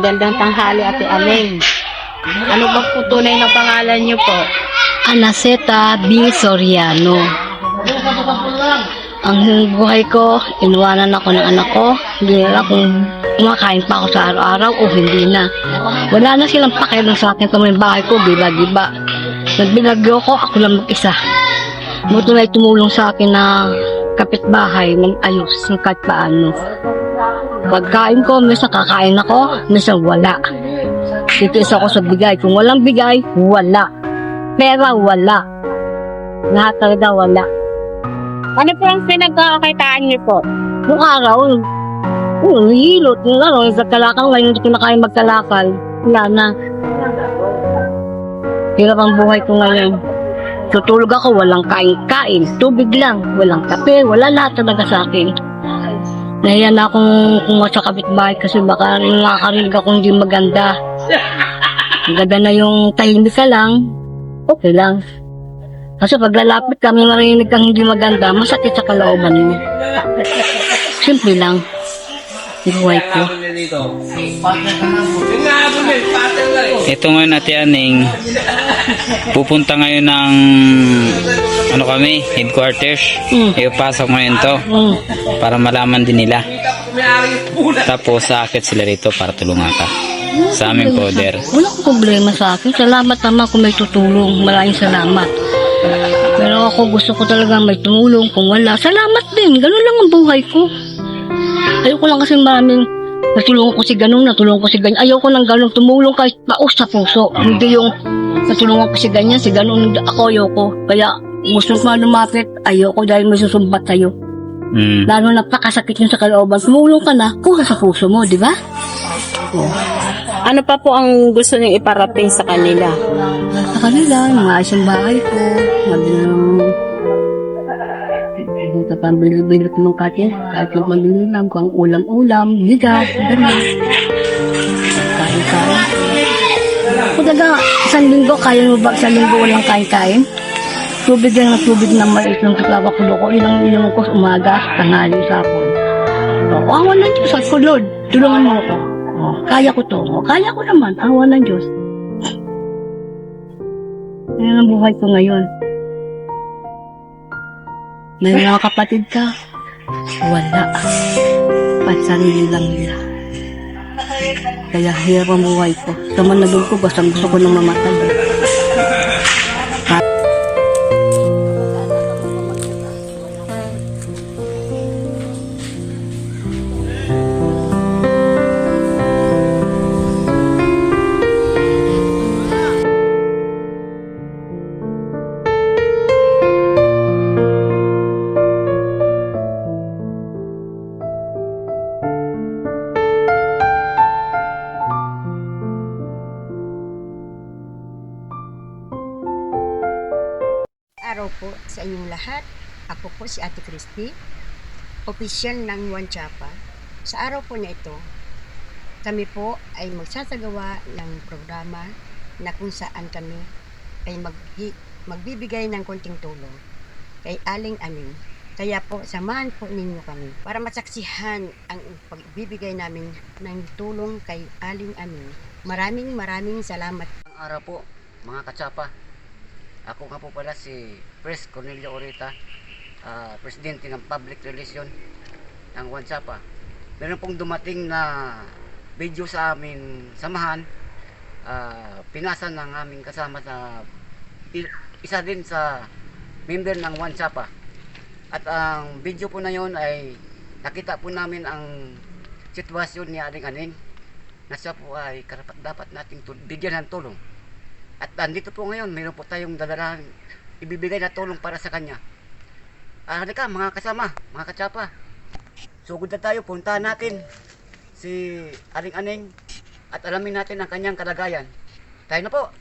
Magandang tanghali, Ate Aling. Ano ba po tunay na pangalan niyo po? Anaceta B. Soriano. Ang buhay ko, inuwanan ako ng anak ko. Hindi nila kung kumakain pa ako sa araw-araw o hindi na. Wala na silang pakialam sa akin kung may bahay ko, biba-giba. Nagbinagyo ko, ako lang mag-isa. Buto na tumulong sa akin na kapitbahay, mag-ayos ng kahit paano. Pagkain ko, minsan kakain ako, minsan wala. Titiis ako sa bigay. Kung walang bigay, wala. Pera, wala. Lahat talaga wala. Ano po ang pinagkakakitaan niyo po? Nung araw, hilot, sa kalakal, ngayon hindi ko na kaya magkalakal. Wala na. Hirap ang buhay ko ngayon. Tutulog ako, walang kain-kain. Tubig lang, walang kape, wala lahat talaga sa akin. Nahiya na akong sa kapitbahay kasi baka nakakarinig akong hindi maganda. Maganda na yung tahimik ka lang, okay lang. Kasi pag lalapit kami marinig kang hindi maganda, masakit sa kalooban mo. Simple lang. Buhay ko. Ito ngayon, Ate Aning, pupunta ngayon ng kami, headquarters. Ipasok ngayon to para malaman din nila. Tapos saakit sila rito para tulungan ka sa aming poder. Walang problema sa akin. Salamat naman kung may tutulong. Maraming salamat. Pero ako gusto ko talaga may tumulong. Kung wala, salamat din. Ganun lang ang buhay ko. Ayoko lang kasi maraming natulungan ko si ganun, natulungan ko si ganyan. Ayoko lang ganun, tumulong kahit paus sa puso. Hindi yung natulungan ko si ganyan, si ganun. Ako ayoko. Kaya gusto ko lumapit, ayoko dahil may susumbat sa'yo. Lalo napakasakit yun sa kalooban. Tumulong ka na, kuha sa puso mo, di ba? Ano pa po ang gusto niyong iparating sa kanila? Sa kanila, maayos ang bahay ko. Sa pambili-bili ko ng katin, kahit yung pambili lang, kung ulam-ulam, bigas, gano'n. Kain-kain. Kung daga, isang linggo, kaya mo ba isang linggo walang kain-kain? Tubig lang na tubig na maliit ng katabakulo ko, ilang ko sa umaga, tanghali sa hapon. Awa ng Diyos, at ko, Lord, tulungan mo ako. Kaya ko to. Kaya ko naman, awa ng Diyos. Yan ang buhay ko ngayon. May mga kapatid ka, wala. At sarili lang nila. Kaya hirap ang buhay ko. Sa manalog ko, basta gusto ko nang mamatay. Araw po sa inyong lahat. Ako po si Ate Christy, opisyal ng One Chapa. Sa araw po na ito, kami po ay magsasagawa ng programa na kung saan kami ay magbibigay ng konting tulong kay Aling Aning. Kaya po, samahan po ninyo kami para masaksihan ang pagbibigay namin ng tulong kay Aling Aning. Maraming salamat. Ang araw po, mga katsapa. Ako nga po pala si Pres Cornelio Orita, Presidente ng Public Relation ng One Chapa. Meron pong dumating na video sa amin samahan, pinasa ng aming kasama sa isa din sa member ng One Chapa. At ang video po na yon ay nakita po namin ang sitwasyon ni Aling Aning na siya po ay karapat dapat nating bigyan ng tulong. At andito po ngayon, mayroon po tayong dadalang ibibigay na tulong para sa kanya. Halika mga kasama, mga katsapa. Sugod na tayo, puntahan natin si Aling Aning at alamin natin ang kanyang kalagayan. Tayo na po.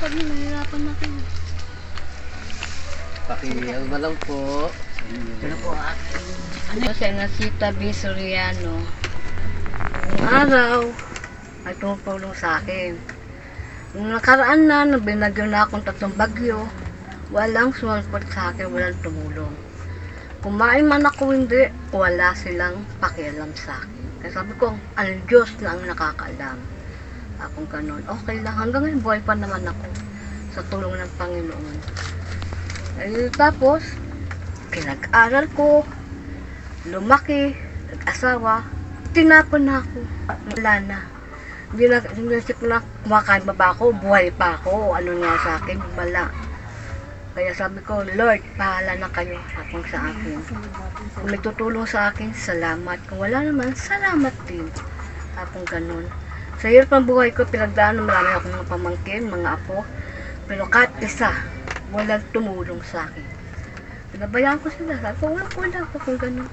Pag nahihirapan na kayo. Pakiyaw na lang po. Ano po ah? Kasi nasita B. Soriano. Ang araw ay tumutulong sa akin. Nung nakaraan na, binagyo na akong 3 bagyo, walang sumalpot sa akin, walang tumulong. Kumain man ako hindi, wala silang pakialam sa akin. Kaya sabi ko, ang Diyos na ang nakakaalam. Akong ganun, okay lang. Hanggang ngayon, buhay pa naman ako sa tulong ng Panginoon. Tapos, pinag-aral ko, lumaki, nag-asawa, tinapon na ako. Wala na. Hindi ko na kumakain ba ako, buhay pa ako, ano nga sa akin, wala. Kaya sabi ko, Lord, pahala na kayo akong sa akin. Kung nagtutulong sa akin, salamat. Kung wala naman, salamat din. Akong ganun. Sa hirap ng buhay ko, pinagdaan marami akong mga pamangkin, mga apo. Pero kahit isa, walang tumulong sa akin. Pinabayaan ko sila. Sabi ko, wala ako kung ganun.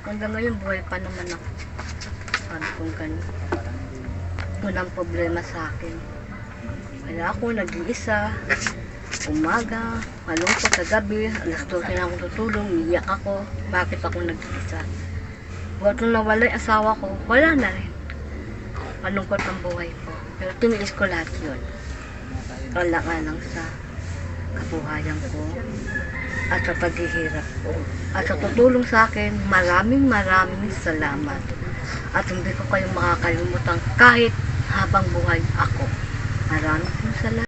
Hanggang ngayon, buhay pa naman ako. Sabi kong ganun. Walang problema sa akin. Kaya ako nag-iisa. Umaga, malungkot sa gabi, alas 12 na akong tutulong, iiyak ako. Bakit ako nag-iisa? Huwag nung nawala yung asawa ko, wala na rin. Malungkot ang buhay ko. Pero tiniis ko lahat yun. Wala nga lang sa kabuhayan ko at sa paghihirap ko. At sa tutulong sa akin, maraming salamat. At hindi ko kayong makakalimutan kahit habang buhay ako. Maraming salamat.